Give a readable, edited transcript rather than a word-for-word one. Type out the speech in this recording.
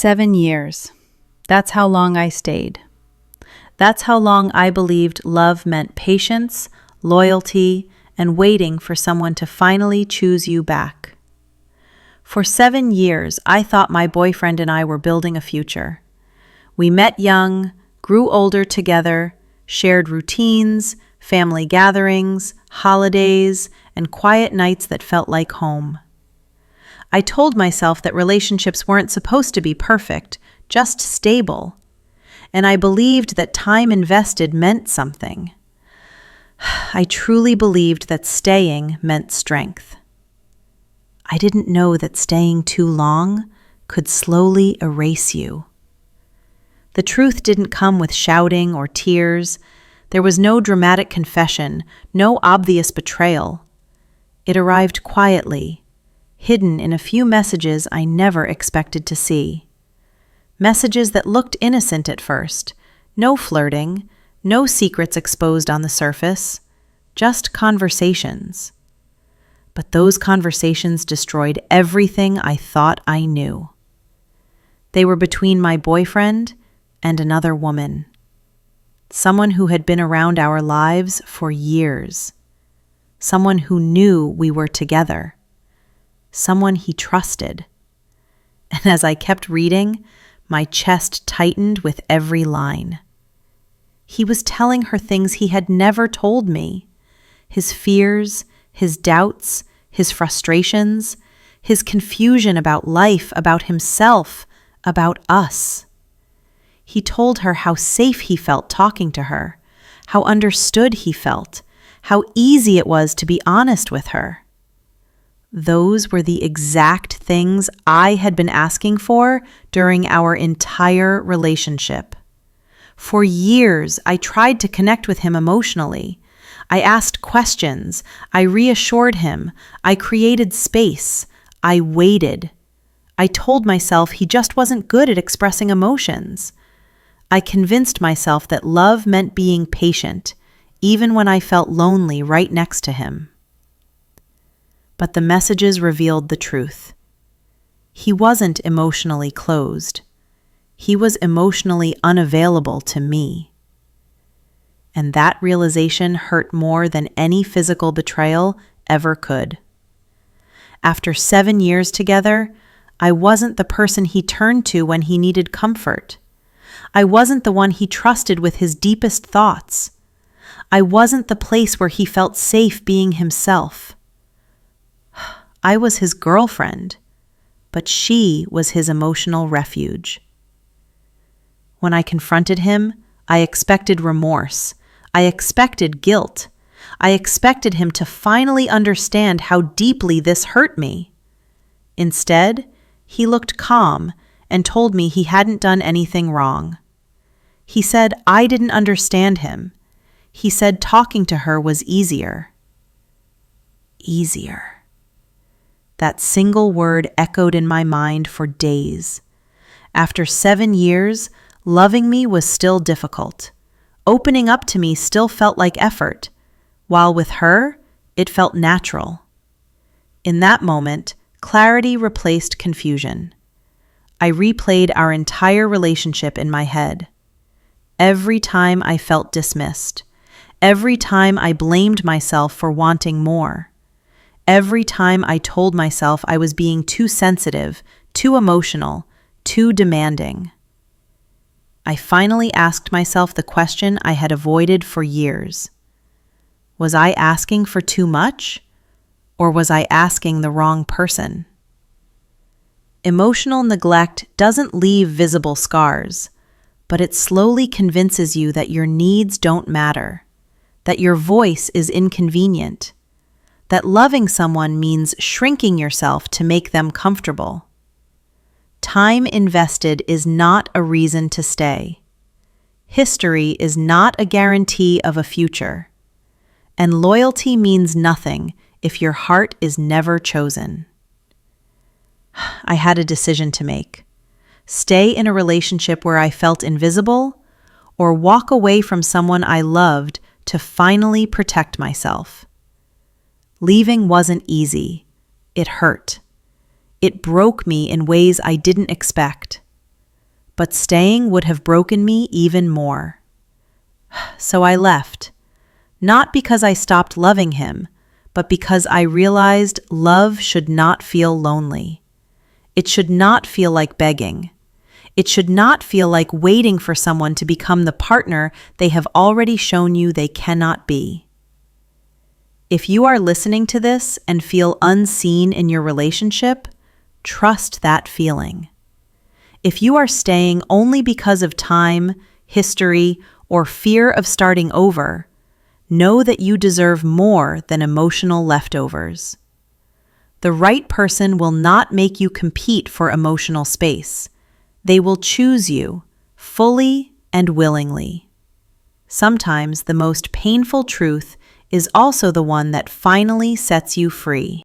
7 years. That's how long I stayed. That's how long I believed love meant patience, loyalty, and waiting for someone to finally choose you back. For 7 years, I thought my boyfriend and I were building a future. We met young, grew older together, shared routines, family gatherings, holidays, and quiet nights that felt like home. I told myself that relationships weren't supposed to be perfect, just stable. And I believed that time invested meant something. I truly believed that staying meant strength. I didn't know that staying too long could slowly erase you. The truth didn't come with shouting or tears. There was no dramatic confession, no obvious betrayal. It arrived quietly, hidden in a few messages I never expected to see. Messages that looked innocent at first. No flirting, no secrets exposed on the surface, just conversations. But those conversations destroyed everything I thought I knew. They were between my boyfriend and another woman. Someone who had been around our lives for years. Someone who knew we were together. Someone he trusted. And as I kept reading, my chest tightened with every line. He was telling her things he had never told me. His fears, his doubts, his frustrations, his confusion about life, about himself, about us. He told her how safe he felt talking to her, how understood he felt, how easy it was to be honest with her. Those were the exact things I had been asking for during our entire relationship. For years, I tried to connect with him emotionally. I asked questions. I reassured him. I created space. I waited. I told myself he just wasn't good at expressing emotions. I convinced myself that love meant being patient, even when I felt lonely right next to him. But the messages revealed the truth. He wasn't emotionally closed. He was emotionally unavailable to me. And that realization hurt more than any physical betrayal ever could. After 7 years together, I wasn't the person he turned to when he needed comfort. I wasn't the one he trusted with his deepest thoughts. I wasn't the place where he felt safe being himself. I was his girlfriend, but she was his emotional refuge. When I confronted him, I expected remorse. I expected guilt. I expected him to finally understand how deeply this hurt me. Instead, he looked calm and told me he hadn't done anything wrong. He said I didn't understand him. He said talking to her was easier. Easier. That single word echoed in my mind for days. After 7 years, loving me was still difficult. Opening up to me still felt like effort, while with her, it felt natural. In that moment, clarity replaced confusion. I replayed our entire relationship in my head. Every time I felt dismissed, every time I blamed myself for wanting more, every time I told myself I was being too sensitive, too emotional, too demanding. I finally asked myself the question I had avoided for years. Was I asking for too much, or was I asking the wrong person? Emotional neglect doesn't leave visible scars, but it slowly convinces you that your needs don't matter, that your voice is inconvenient, that loving someone means shrinking yourself to make them comfortable. Time invested is not a reason to stay. History is not a guarantee of a future. And loyalty means nothing if your heart is never chosen. I had a decision to make. Stay in a relationship where I felt invisible, or walk away from someone I loved to finally protect myself. Leaving wasn't easy. It hurt. It broke me in ways I didn't expect. but staying would have broken me even more. So I left, not because I stopped loving him, but because I realized love should not feel lonely. It should not feel like begging. It should not feel like waiting for someone to become the partner they have already shown you they cannot be. If you are listening to this and feel unseen in your relationship, trust that feeling. If you are staying only because of time, history, or fear of starting over, know that you deserve more than emotional leftovers. The right person will not make you compete for emotional space. They will choose you, fully and willingly. Sometimes the most painful truth is also the one that finally sets you free.